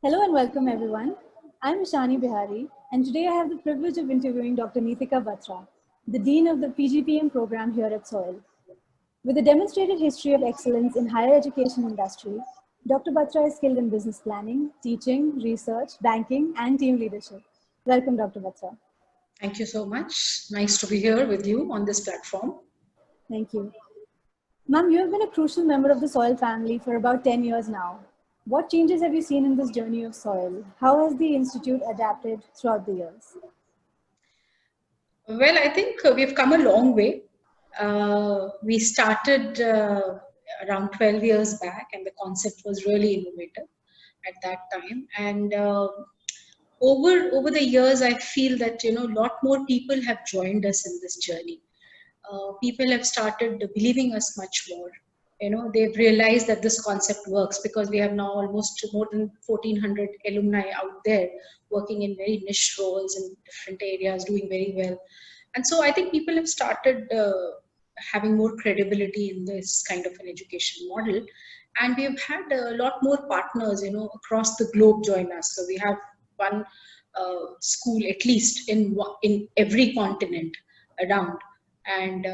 Hello and welcome everyone. I'm Shani Bihari and today I have the privilege of interviewing Dr. Neetika Batra, the Dean of the PGPM program here at SOIL. With a demonstrated history of excellence in higher education industry, Dr. Batra is skilled in business planning, teaching, research, banking and team leadership. Welcome Dr. Batra. Thank you so much. Nice to be here with you on this platform. Thank you. Ma'am, you have been a crucial member of the SOIL family for about 10 years now. What changes have you seen in this journey of SOIL? How has the institute adapted throughout the years? Well, I think we've come a long way. We started around 12 years back, and the concept was really innovative at that time. And over the years, I feel that a lot more people have joined us in this journey. People have started believing us much more. They've realized that this concept works because we have now almost more than 1,400 alumni out there working in very niche roles in different areas, doing very well. And so I think people have started having more credibility in this kind of an education model. And we've had a lot more partners, across the globe join us. So we have one school at least in every continent around. And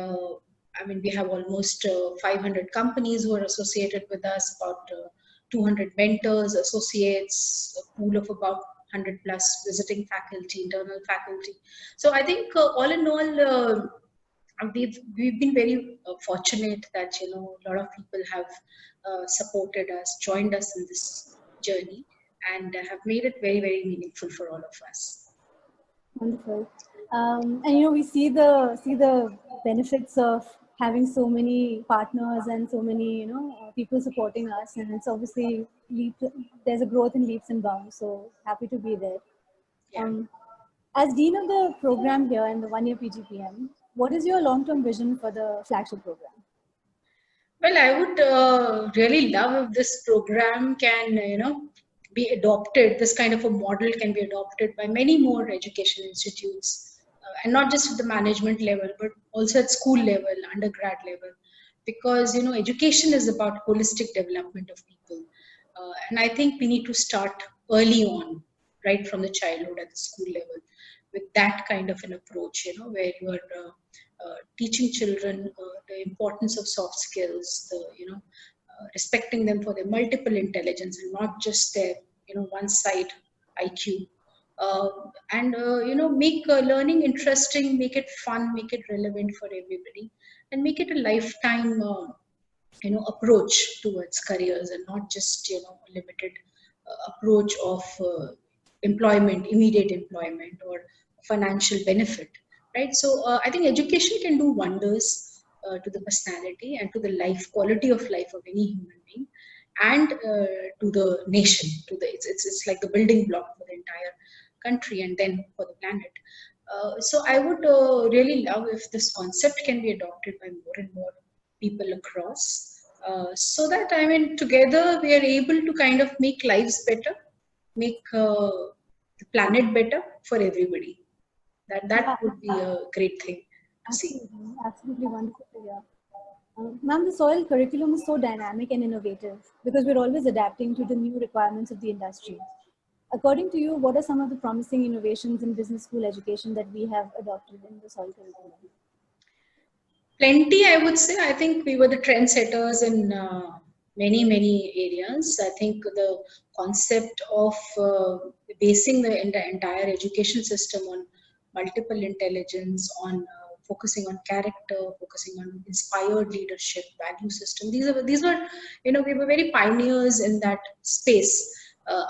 we have almost 500 companies who are associated with us, about 200 mentors, associates, a pool of about 100 plus visiting faculty, internal faculty. So I think all in all, we've been very fortunate that a lot of people have supported us, joined us in this journey, and have made it very, very meaningful for all of us. Wonderful. And we see the benefits of having so many partners and so many people supporting us, and it's obviously there's a growth in leaps and bounds. So happy to be there. Yeah. As dean of the program here in the 1-year PGPM, what is your long-term vision for the flagship program? Well, I would really love if this program can, be adopted. This kind of a model can be adopted by many more education institutes, and not just at the management level, but also at school level, undergrad level, because education is about holistic development of people, and I think we need to start early on, right from the childhood at the school level, with that kind of an approach, where you are teaching children the importance of soft skills, respecting them for their multiple intelligence and not just their one side IQ, and make learning interesting, make it fun, make it relevant for everybody, and make it a lifetime approach towards careers, and not just a limited approach of employment, immediate employment or financial benefit, right? So I think education can do wonders to the personality and to the life quality of life of any human being, and to the nation, it's like the building block for the entire country and then for the planet. So I would really love if this concept can be adopted by more and more people across, so that together we are able to kind of make lives better, make the planet better for everybody. That would be a great thing to see. Absolutely wonderful to hear. Ma'am, the SOIL curriculum is so dynamic and innovative because we're always adapting to the new requirements of the industry. According to you, what are some of the promising innovations in business school education that we have adopted in the SOIL curriculum? Plenty, I would say. I think we were the trendsetters in many areas. I think the concept of basing the entire education system on multiple intelligence, on focusing on character, focusing on inspired leadership, value system. These were, we were very pioneers in that space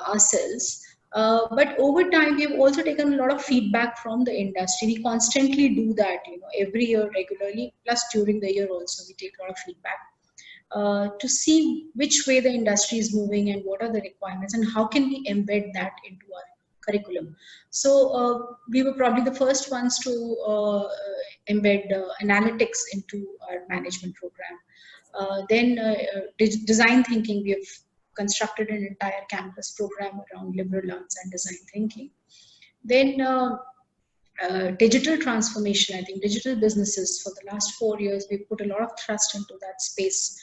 ourselves. But over time, we've also taken a lot of feedback from the industry. We constantly do that, every year regularly, plus during the year also, we take a lot of feedback to see which way the industry is moving and what are the requirements and how can we embed that into our curriculum. So we were probably the first ones to embed analytics into our management program. Then design thinking, we have constructed an entire campus program around liberal arts and design thinking. Then digital transformation, I think digital businesses, for the last 4 years, we've put a lot of trust into that space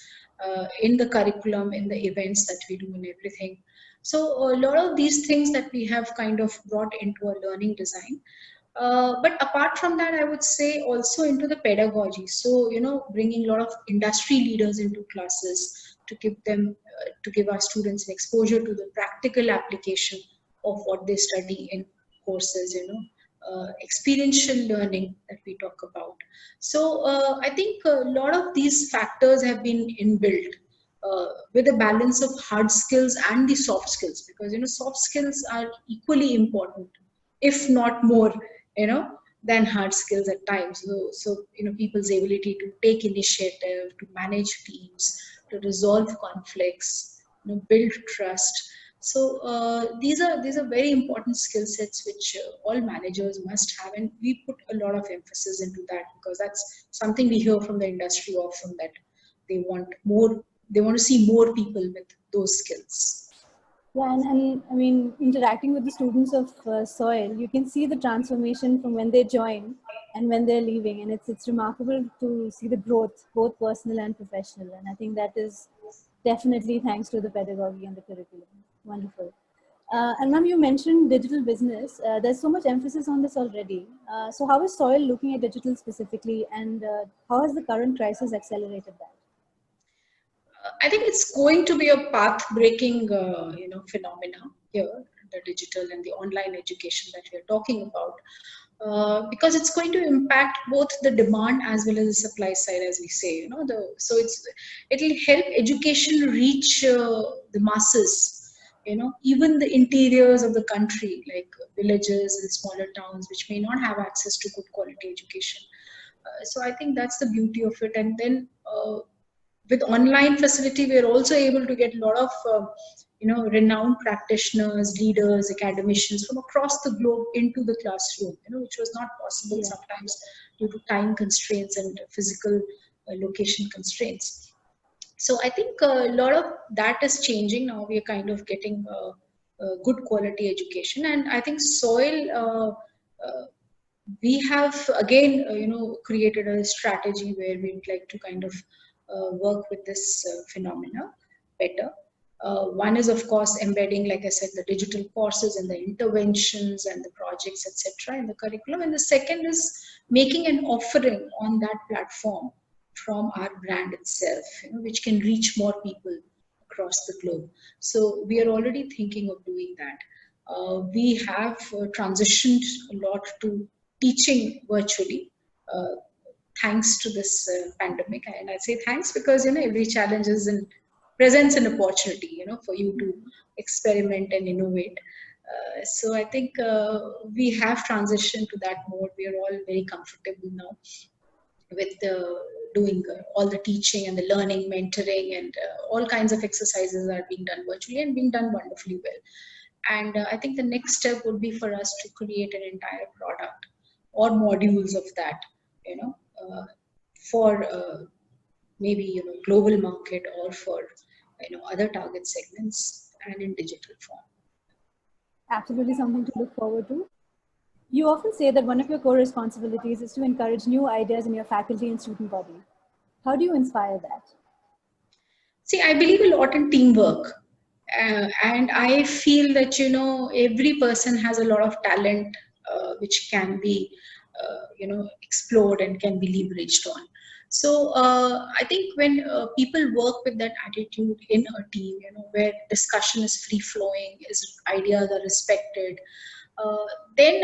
in the curriculum, in the events that we do and everything. So a lot of these things that we have kind of brought into a learning design. But apart from that, I would say also into the pedagogy. So, bringing a lot of industry leaders into classes to give them, to give our students an exposure to the practical application of what they study in courses, experiential learning that we talk about. So, I think a lot of these factors have been inbuilt. With a balance of hard skills and the soft skills, because soft skills are equally important, if not more, than hard skills at times. So people's ability to take initiative, to manage teams, to resolve conflicts, build trust. So these are very important skill sets which all managers must have, and we put a lot of emphasis into that, because that's something we hear from the industry often, that they want more, they want to see more people with those skills. Yeah, and I mean, interacting with the students of Soil, you can see the transformation from when they join and when they're leaving, and it's remarkable to see the growth, both personal and professional. And I think that is definitely thanks to the pedagogy and the curriculum. Wonderful. And ma'am, you mentioned digital business. There's so much emphasis on this already. So how is Soil looking at digital specifically, and how has the current crisis accelerated that? I think it's going to be a path-breaking, phenomena here, the digital and the online education that we are talking about, because it's going to impact both the demand as well as the supply side, as we say. So it'll help education reach the masses. Even the interiors of the country, like villages and smaller towns, which may not have access to good quality education. So I think that's the beauty of it. And then with online facility, we are also able to get a lot of renowned practitioners, leaders, academicians from across the globe into the classroom, which was not possible sometimes due to time constraints and physical location constraints. So I think a lot of that is changing now. We are kind of getting good quality education, and I think Soil, we have again created a strategy where we'd like to kind of work with this phenomena better. One is, of course, embedding, like I said, the digital courses and the interventions and the projects, etc., in the curriculum. And the second is making an offering on that platform from our brand itself, which can reach more people across the globe. So we are already thinking of doing that. We have transitioned a lot to teaching virtually, thanks to this pandemic. And I say thanks because every challenge is and presents an opportunity for you to experiment and innovate. So I think we have transitioned to that mode. We are all very comfortable now with doing all the teaching and the learning, mentoring, and all kinds of exercises are being done virtually and being done wonderfully well. And I think the next step would be for us to create an entire product or modules of that, for maybe global market, or for other target segments, and in digital form. Absolutely something to look forward to. You often say that one of your core responsibilities is to encourage new ideas in your faculty and student body. How do you inspire that? See, I believe a lot in teamwork. And I feel that, every person has a lot of talent which can be, explored and can be leveraged on. So I think when people work with that attitude in a team, where discussion is free flowing, ideas are respected, then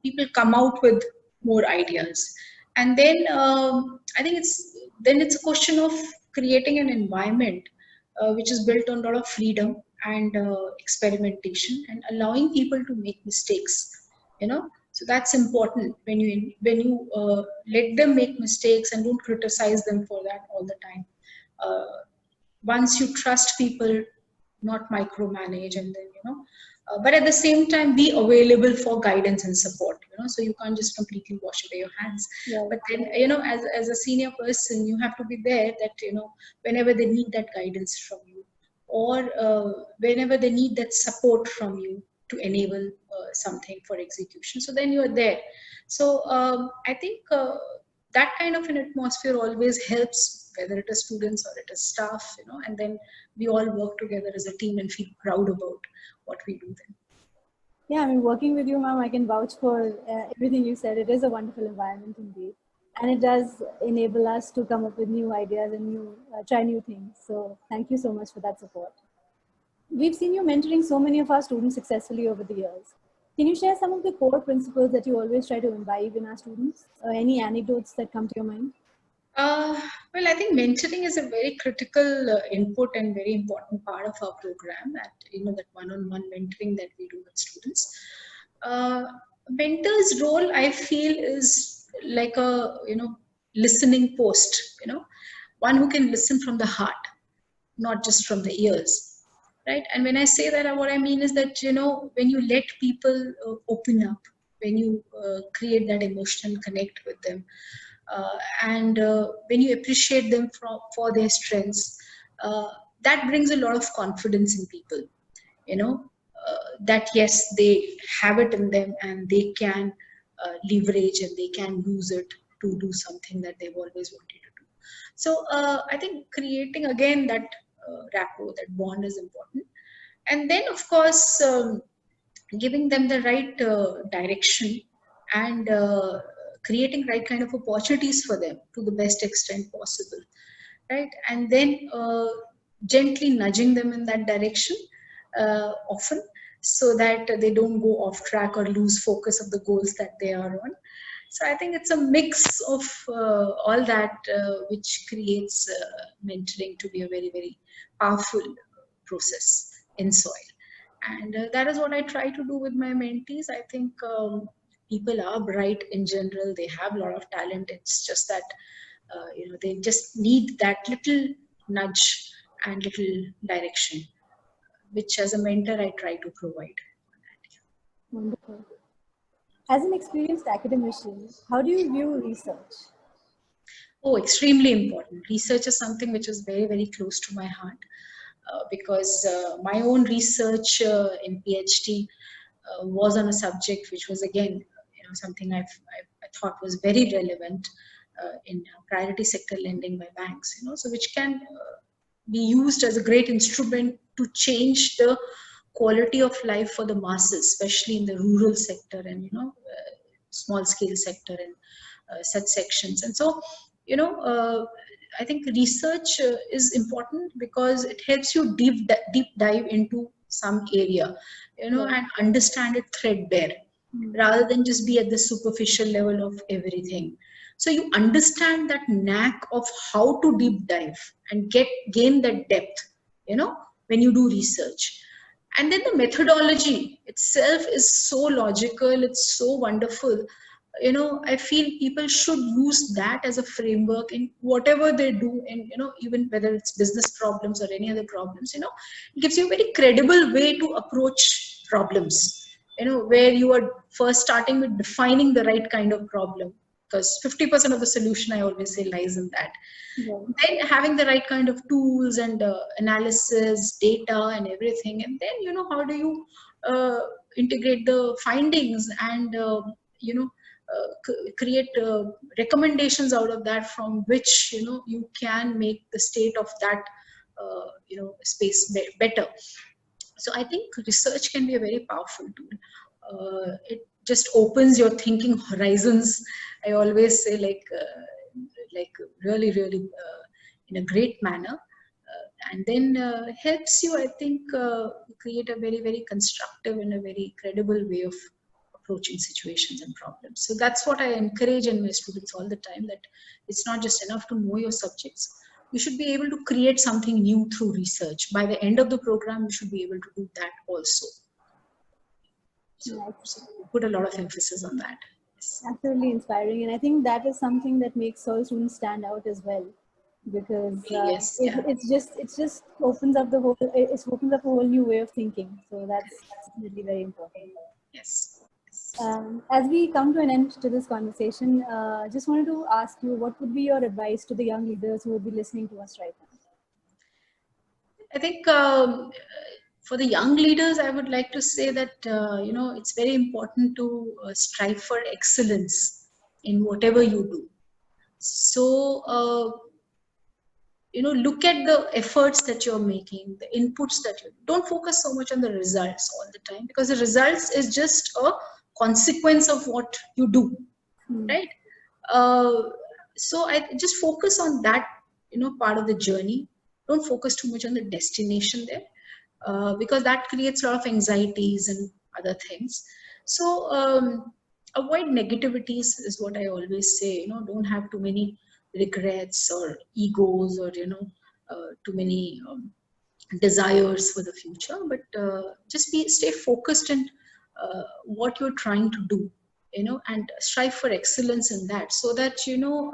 people come out with more ideas. And then I think it's a question of creating an environment which is built on a lot of freedom and experimentation, and allowing people to make mistakes. So that's important. When you let them make mistakes and don't criticize them for that all the time. Once you trust people, not micromanage, and then but at the same time be available for guidance and support. So you can't just completely wash away your hands. Yeah. But then as a senior person, you have to be there, that whenever they need that guidance from you, or whenever they need that support from you to enable something for execution, so then you are there. So I think that kind of an atmosphere always helps, whether it is students or it is staff, and then we all work together as a team and feel proud about what we do then. Yeah, I mean, working with you, ma'am, I can vouch for everything you said. It is a wonderful environment indeed. And it does enable us to come up with new ideas and try new things. So thank you so much for that support. We've seen you mentoring so many of our students successfully over the years. Can you share some of the core principles that you always try to imbibe in our students? Any anecdotes that come to your mind? Uh, well, I think mentoring is a very critical input and very important part of our program. That one-on-one mentoring that we do with students. Uh, Mentor's role, I feel, is like a listening post. One who can listen from the heart, not just from the ears, right? And when I say that, what I mean is that when you let people open up, when you create that emotional connect with them, and when you appreciate them for their strengths, that brings a lot of confidence in people, that yes, they have it in them and they can leverage and they can use it to do something that they've always wanted to do. So I think creating again that rapport, that bond is important. And then of course, giving them the right direction and creating right kind of opportunities for them to the best extent possible, right? And then gently nudging them in that direction often, so that they don't go off track or lose focus of the goals that they are on. So I think it's a mix of all that which creates mentoring to be a very, very powerful process in soil. And that is what I try to do with my mentees. I think people are bright in general. They have a lot of talent. It's just that they just need that little nudge and little direction, which as a mentor I try to provide. Wonderful. As an experienced academician, how do you view research? Oh, extremely important. Research is something which is very, very close to my heart, because my own research in PhD was on a subject which was again, something I thought was very relevant in priority sector lending by banks. So which can be used as a great instrument to change the quality of life for the masses, especially in the rural sector and small scale sector and such sections. And so I think research is important because it helps you deep dive into some area, and understand it threadbare, rather than just be at the superficial level of everything. So you understand that knack of how to deep dive and gain that depth, when you do research. And then the methodology itself is so logical, it's so wonderful. I feel people should use that as a framework in whatever they do, and even whether it's business problems or any other problems, it gives you a very credible way to approach problems, where you are first starting with defining the right kind of problem, because 50% of the solution, I always say, lies in that. Then having the right kind of tools and analysis, data and everything, and then how do you integrate the findings and create recommendations out of that, from which you can make the state of that space better. So I think research can be a very powerful tool. It just opens your thinking horizons. I always say, like really, really in a great manner, and then helps you, I think, create a very, very constructive and a very credible way of approaching situations and problems. So that's what I encourage in my students all the time, that it's not just enough to know your subjects. You should be able to create something new through research. By the end of the program, you should be able to do that also. So put a lot of emphasis on that. Yes. Absolutely inspiring, and I think that is something that makes all students stand out as well, because it just opens up it opens up a whole new way of thinking. So that's really very important. Yes. As we come to an end to this conversation, just wanted to ask you, what would be your advice to the young leaders who would be listening to us right now? I think for the young leaders, I would like to say that it's very important to strive for excellence in whatever you do. So look at the efforts that you're making, the inputs that you don't focus so much on the results all the time, because the results is just a consequence of what you do, right? So I just focus on that, part of the journey. Don't focus too much on the destination there, because that creates a lot of anxieties and other things. So avoid negativities is what I always say. Don't have too many regrets or egos, or too many desires for the future, but just stay focused in what you're trying to do, and strive for excellence in that, so that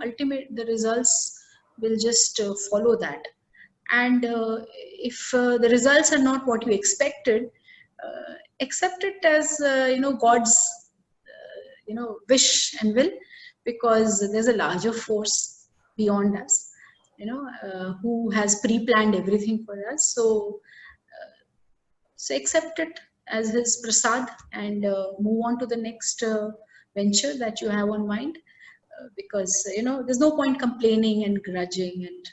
ultimate the results will just follow that. And if the results are not what you expected, accept it as God's wish and will, because there's a larger force beyond us, who has pre-planned everything for us. So accept it as his prasad, and move on to the next venture that you have on mind, because there's no point complaining and grudging and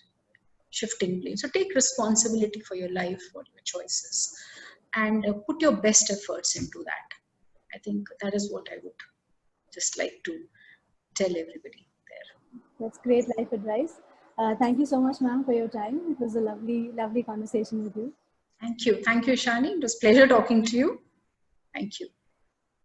shifting blame. So take responsibility for your life, for your choices, and put your best efforts into that. I think that is what I would just like to tell everybody there. That's great life advice. Thank you so much, ma'am, for your time. It was a lovely, lovely conversation with you. Thank you. Thank you, Shani. It was a pleasure talking to you. Thank you.